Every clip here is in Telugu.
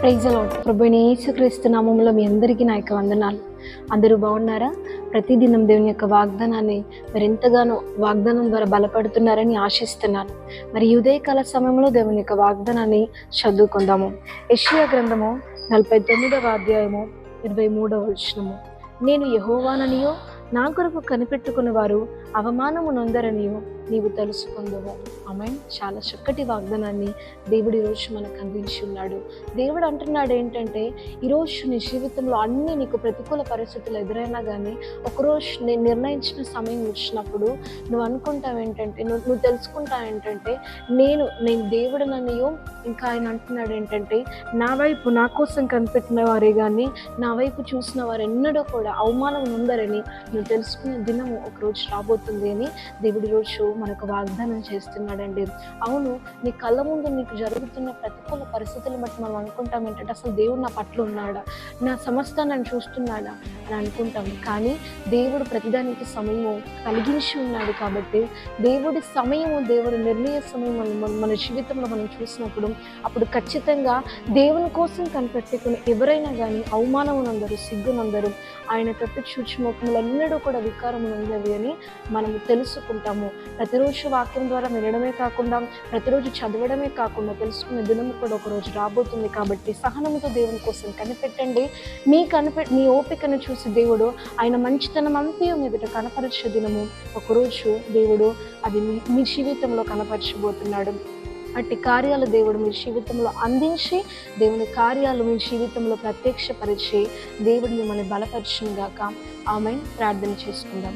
Praise the lord. ప్రభువైన యేసుక్రీస్తు నామములో మీ అందరికీ నా యొక్క వందనాలు. అందరూ బాగున్నారా? ప్రతిదినం దేవుని యొక్క వాగ్దానాన్ని మరి ఎంతగానో వాగ్దానం ద్వారా బలపడుతున్నారని ఆశిస్తున్నాను. మరి ఈ ఉదయకాల సమయంలో దేవుని యొక్క వాగ్దానాన్ని చదువుకుందాము. యెషయా గ్రంథము 49వ అధ్యాయము 23వ వచనము. నేను యెహోవాననియో, నా కొరకు కనిపెట్టుకున్న వారు అవమానము నొందరనియో నీవు తెలుసుకుందువు. ఆమేన్. చాలా చక్కటి వాగ్దానాన్ని దేవుడు ఈరోజు మనకు అందించి ఉన్నాడు. దేవుడు అంటున్నాడు ఏంటంటే, ఈరోజు నీ జీవితంలో అన్ని నీకు ప్రతికూల పరిస్థితులు ఎదురైనా కానీ ఒకరోజు నేను నిర్ణయించిన సమయం వచ్చినప్పుడు నువ్వు అనుకుంటావు ఏంటంటే, నువ్వు తెలుసుకుంటావు ఏంటంటే, నేను దేవుడననియో. ఇంకా ఆయన అంటున్నాడు ఏంటంటే, నా వైపు నా కోసం కనిపెట్టిన వారే కానీ నా వైపు చూసిన వారు ఎన్నడూ కూడా అవమానం ఉందరని నువ్వు తెలుసుకునే దినము ఒకరోజు రాబోతుంది అని దేవుడి రోజు మనకు వాగ్దానం చేస్తున్నాడండి. అవును, నీ కళ్ళ ముందు నీకు జరుగుతున్న ప్రతికూల పరిస్థితులను బట్టి మనం అనుకుంటాం ఏంటంటే, అసలు దేవుడు నా పట్ల ఉన్నాడా, నా సమస్తాన్ని చూస్తున్నాడా అని అనుకుంటాము. కానీ దేవుడు ప్రతిదానికి సమయము కలిగించి ఉన్నాడు కాబట్టి దేవుడి సమయము, దేవుడి నిర్ణయ సమయం మన జీవితంలో మనం చూసినప్పుడు అప్పుడు ఖచ్చితంగా దేవుని కోసం కనిపెట్టుకుని ఎవరైనా కానీ అవమానమునందరు, సిగ్గునందరు, ఆయన తట్టు చూచి ముఖములు ఎన్నడూ కూడా వికారమునందవి అని మనము తెలుసుకుంటాము. ప్రతిరోజు వాక్యం ద్వారా వినడమే కాకుండా, ప్రతిరోజు చదవడమే కాకుండా తెలుసుకునే దినము కూడా ఒకరోజు రాబోతుంది. కాబట్టి సహనముతో దేవుని కోసం కనిపెట్టండి. మీ ఓపికను చూసి దేవుడు ఆయన మంచితనం అంతయు మీదట కనపరిచే దినము ఒకరోజు దేవుడు అది మీ జీవితంలో కనపరచబోతున్నాడు. అట్టి కార్యాలు దేవుడు మీ జీవితంలో అందించి, దేవుని కార్యాలు మీ జీవితంలో ప్రత్యక్షపరిచి దేవుడు మిమ్మల్ని బలపరచును గాక. ఆమేన్. ప్రార్థన చేసుకుందాం.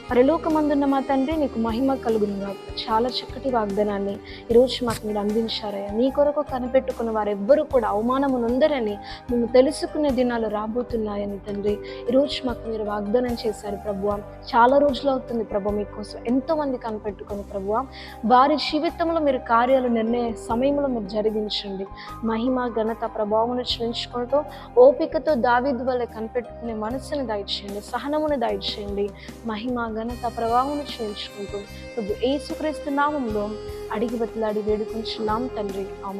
పరలోకమందున్న మా తండ్రి, నీకు మహిమ కలుగును గాక. చాలా చక్కటి వాగ్దానాన్ని ఈరోజు మాకు మీరు అందించారయ్యా. నీ కొరకు కనిపెట్టుకున్న వారు ఎవ్వరూ కూడా అవమానము నొందరని మేము తెలుసుకునే దినాలు రాబోతున్నాయని తండ్రి ఈరోజు మాకు మీరు వాగ్దానం చేశారు ప్రభువా. చాలా రోజులు అవుతుంది ప్రభు మీకోసం ఎంతోమంది కనిపెట్టుకుని ప్రభువా, వారి జీవితంలో మీరు కార్యాలు నిర్ణయ సమయంలో మీరు జరిగించండి. మహిమ ఘనత ప్రభావమును చెల్లించుకుంటూ ఓపికతో దావీదు వలె కనిపెట్టుకునే మనసుని దయచేయండి, సహనమును దయచేయండి. మహిమ ఘనత ప్రభావమును చెల్లించుకుంటూ ప్రభు యేసుక్రీస్తు నామములో అడిగి బతిలాడి వేడుకొంచున్నాం తండ్రి. ఆమేన్.